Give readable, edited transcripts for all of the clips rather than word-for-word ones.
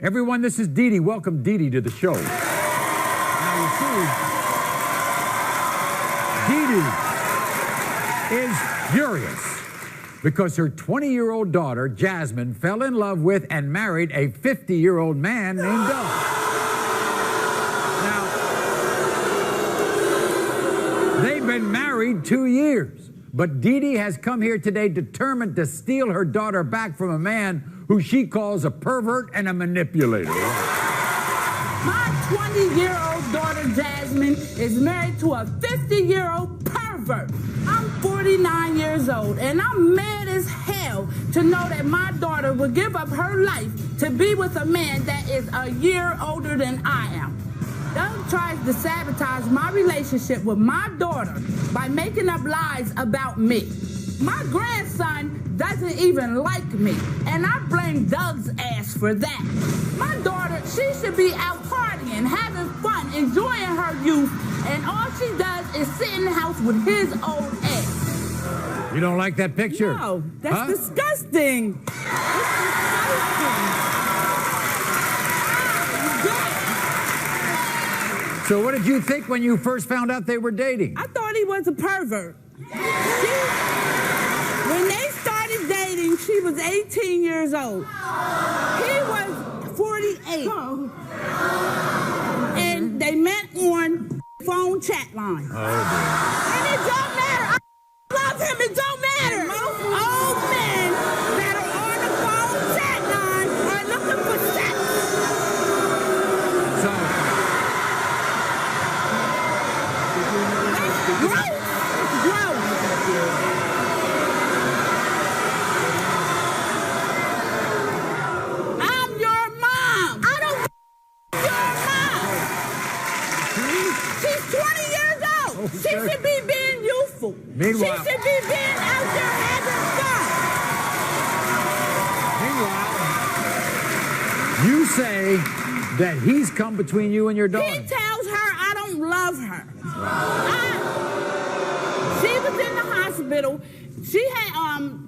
Everyone, this is Dee Dee. Welcome Dee Dee to the show. Now, you see, Dee Dee is furious because her 20-year-old daughter, Jasmine, fell in love with and married a 50-year-old man named Doug. Now, they've been married 2 years, but Dee Dee has come here today determined to steal her daughter back from a man who she calls a pervert and a manipulator. My 20-year-old daughter, Jasmine, is married to a 50-year-old pervert. I'm 49 years old, and I'm mad as hell to know that my daughter would give up her life to be with a man that is a year older than I am. Doug tries to sabotage my relationship with my daughter by making up lies about me. My grandson doesn't even like me, and I blame Doug's ass for that. My daughter, she should be out partying, having fun, enjoying her youth, and all she does is sit in the house with his old ass. You don't like that picture? No, that's disgusting. So what did you think when you first found out they were dating? I thought he was a pervert. When they started dating, she was 18 years old. He was 48. And they met on phone chat line. Oh, dear. And it don't matter. I love him. It don't matter. Most old men that are on the phone chat line are looking for sex. So, Gross. Gross. I'm your mom. I don't your mom. She's 20 years old. Okay. She should be being youthful. Meanwhile- She should be being out there having fun. meanwhile, you say that he's come between you and your daughter. He tells her I don't love her. She was in the hospital. She had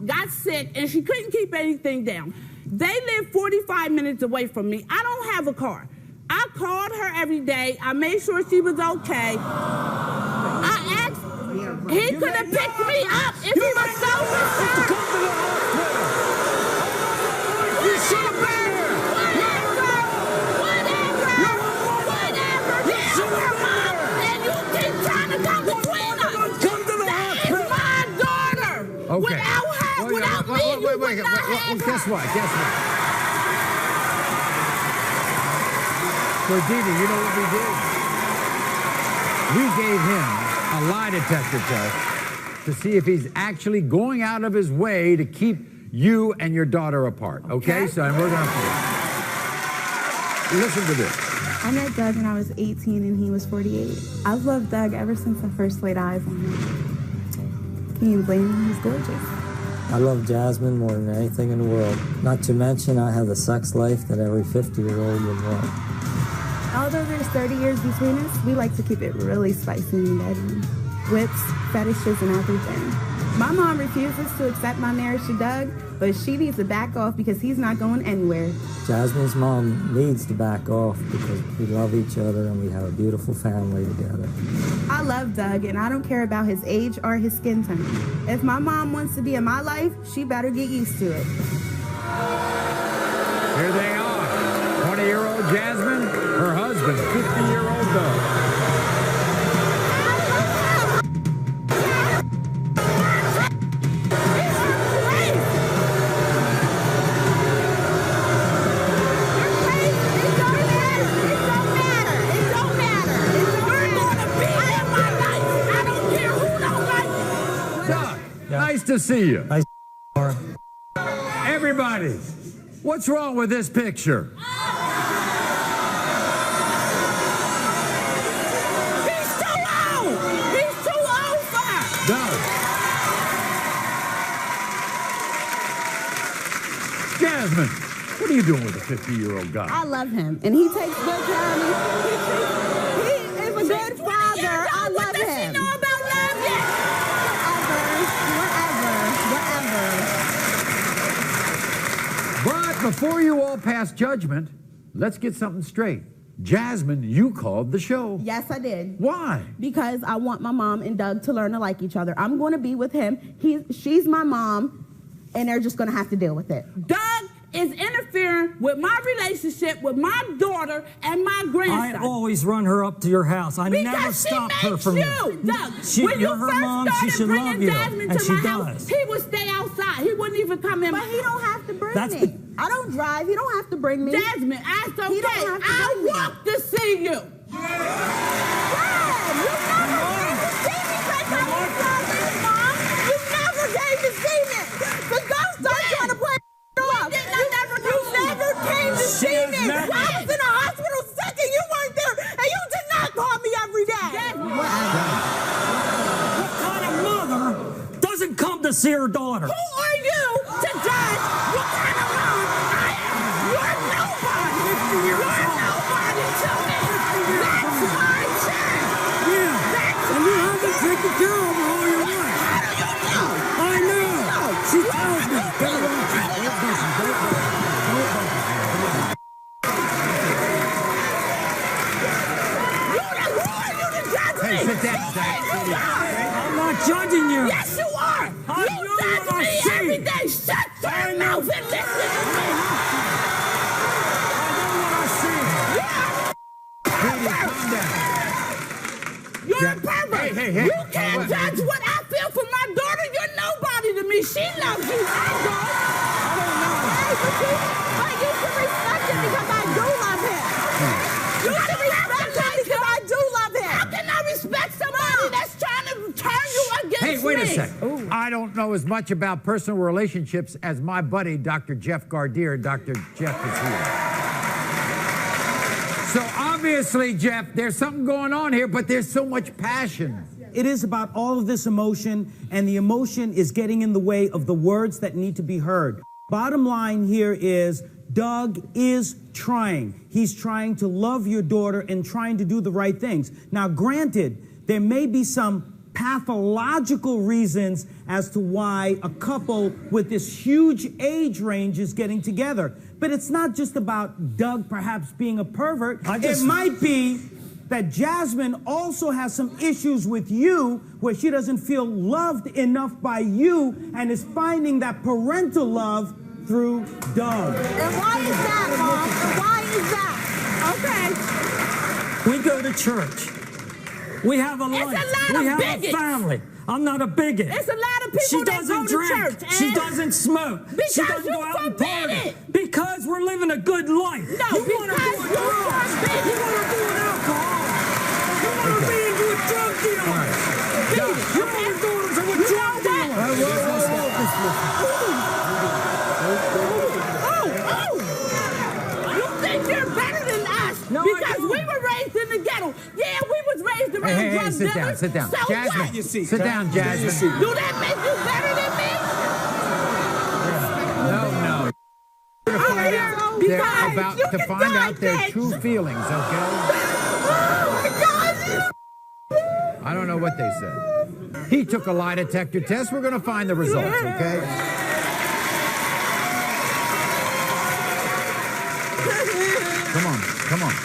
got sick and she couldn't keep anything down. They live 45 minutes away from me. I don't have a car. I called her every day. I made sure she was okay. I asked, he could have picked me up if he was so concerned. You should have been here. Whatever. That's her mom, and you keep trying to come between us. Come to the That is my daughter. Okay. Without her, without me, you would not have her. Guess what? So, Dee Dee, you know what we did? We gave him a lie detector test to see if he's actually going out of his way to keep you and your daughter apart. Okay? So, and we're going to listen to this. I met Doug when I was 18 and he was 48. I've loved Doug ever since I first laid eyes on him. Can you blame him? He's gorgeous. I love Jasmine more than anything in the world. Not to mention I have the sex life that every 50-year-old would want. Although there's 30 years between us, we like to keep it really spicy in the bedroom. Whips, fetishes, and everything. My mom refuses to accept my marriage to Doug, but she needs to back off because he's not going anywhere. Jasmine's mom needs to back off because we love each other and we have a beautiful family together. I love Doug, and I don't care about his age or his skin tone. If my mom wants to be in my life, she better get used to it. Here they are. 20-year-old Jasmine, her husband, 50-year-old Doug. Nice to see you. Nice. Everybody, what's wrong with this picture? He's too old. He's too old for her. Doug. Jasmine, what are you doing with a 50-year-old guy? I love him, and he takes good care of me. He is a good father. I love What does she him. know about love yet? But before you all pass judgment, let's get something straight. Jasmine, you called the show. Yes, I did. Why? Because I want my mom and Doug to learn to like each other. I'm going to be with him. She's my mom, and they're just going to have to deal with it. Doug is interfering with my relationship with my daughter and my grandson. I always run her up to your house. I never stop her from you. Doug, When when you're you her first mom, she started should bringing love you, Jasmine and to she my does. house, he would stay outside. He wouldn't even come in. But he don't have to bring That's me. I don't drive. He don't have to bring me. Jasmine, I don't He don't care. have to I bring me. want to see you. Dad, you never came to see me because I was driving, Mom. You never came to see me. So don't start trying to play off. You never came to see me. never- I was in a hospital sick and you weren't there, and you did not call me every day. What kind of mother doesn't come to see her daughter? Who are you to judge what kind of mom I am? You're nobody. You're nobody to me. That's my child. Yeah, and you haven't taken care of her all your life. How do you know? I know. She tells me. Hey, sit down, Zach. I'm not judging you. Yes, you are. I You know judge what I me see. every day. Shut your mouth and listen to me. Katie, calm down. You're Yeah. a pervert. Hey. You can't judge what I feel for my daughter. You're nobody to me. She loves you. I don't. But you should respect him because I do love him. You should respect him because I do love How him. can I respect somebody that's trying to turn you against me? Hey, wait a second. I don't know as much about personal relationships as my buddy, Dr. Jeff Gardier. Dr. Jeff is here. So obviously, Jeff, there's something going on here, but there's so much passion. It is about all of this emotion, and the emotion is getting in the way of the words that need to be heard. Bottom line here is Doug is trying. He's trying to love your daughter and trying to do the right things. Now, granted, there may be some pathological reasons as to why a couple with this huge age range is getting together. But it's not just about Doug perhaps being a pervert. It might be that Jasmine also has some issues with you where she doesn't feel loved enough by you and is finding that parental love through Doug. And why is that, Mom? And why is that? Okay. We go to church. We have a life. a lot we of have bigots. a family. I'm not a bigot. It's a lot of people She that doesn't go to drink. church. She and- doesn't smoke. She Because doesn't you go out and forbid party. it. Because we're living a good life. No, you want to because do you drugs. forbid You it. want to do an alcohol. You want to be into a drug deal. All right. Your daughter's a drug dealer. You think you're better than us No, I because don't. we were raised in the ghetto. Yeah, we was raised around Hey, drug sit down, dealers. sit down. So Jasmine, what? sit down, Jasmine. Do that make you better than me? No. To find out, they're Because about you to can find die, out their bitch. true feelings, okay? I don't know what they said. He took a lie detector test. We're going to find the results, okay? Come on. All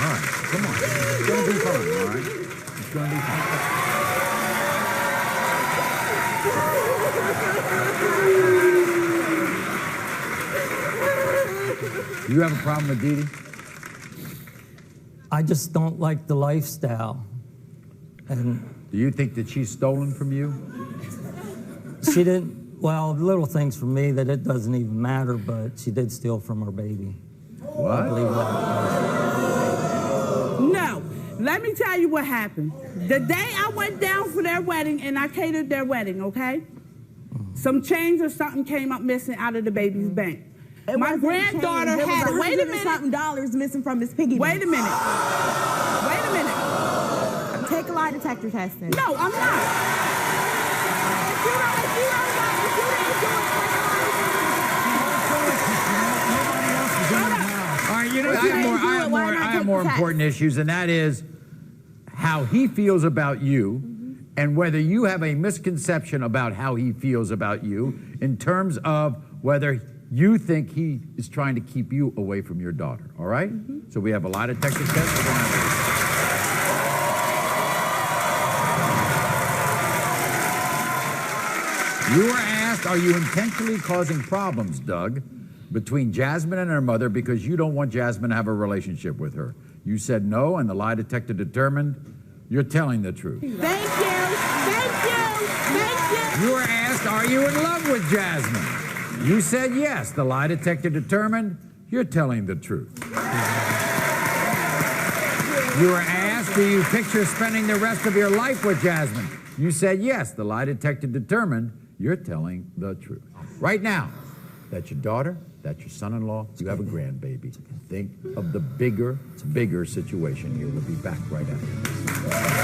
right, come on. It's going to be fun, all right? It's going to be fun. You have a problem with Dee Dee? I just don't like the lifestyle. And Do you think that she's stolen from you? she didn't, well, little things for me that it doesn't even matter, but she did steal from our baby. I What? believe that. No. Let me tell you what happened. The day I went down for their wedding and I catered their wedding, okay? Some change or something came up missing out of the baby's bank. My granddaughter had it. Wait a minute. $100 missing from his piggy bank. Wait a minute. Take a lie detector test then. No, I'm not. All right, you know, I have more important issues, and that is how he feels about you and whether you have a misconception about how he feels about you in terms of whether You think he is trying to keep you away from your daughter, all right? So we have a lie detector test. We're going to You were asked, are you intentionally causing problems, Doug, between Jasmine and her mother because you don't want Jasmine to have a relationship with her? You said no, and the lie detector determined you're telling the truth. Thank you. Thank you. Thank you. You were asked, are you in love with Jasmine? You said yes. The lie detector determined you're telling the truth. You were asked, do you picture spending the rest of your life with Jasmine? You said yes. The lie detector determined you're telling the truth. Right now, that's your daughter, that's your son-in-law, you have a grandbaby. Think of the bigger situation here. We'll be back right after this.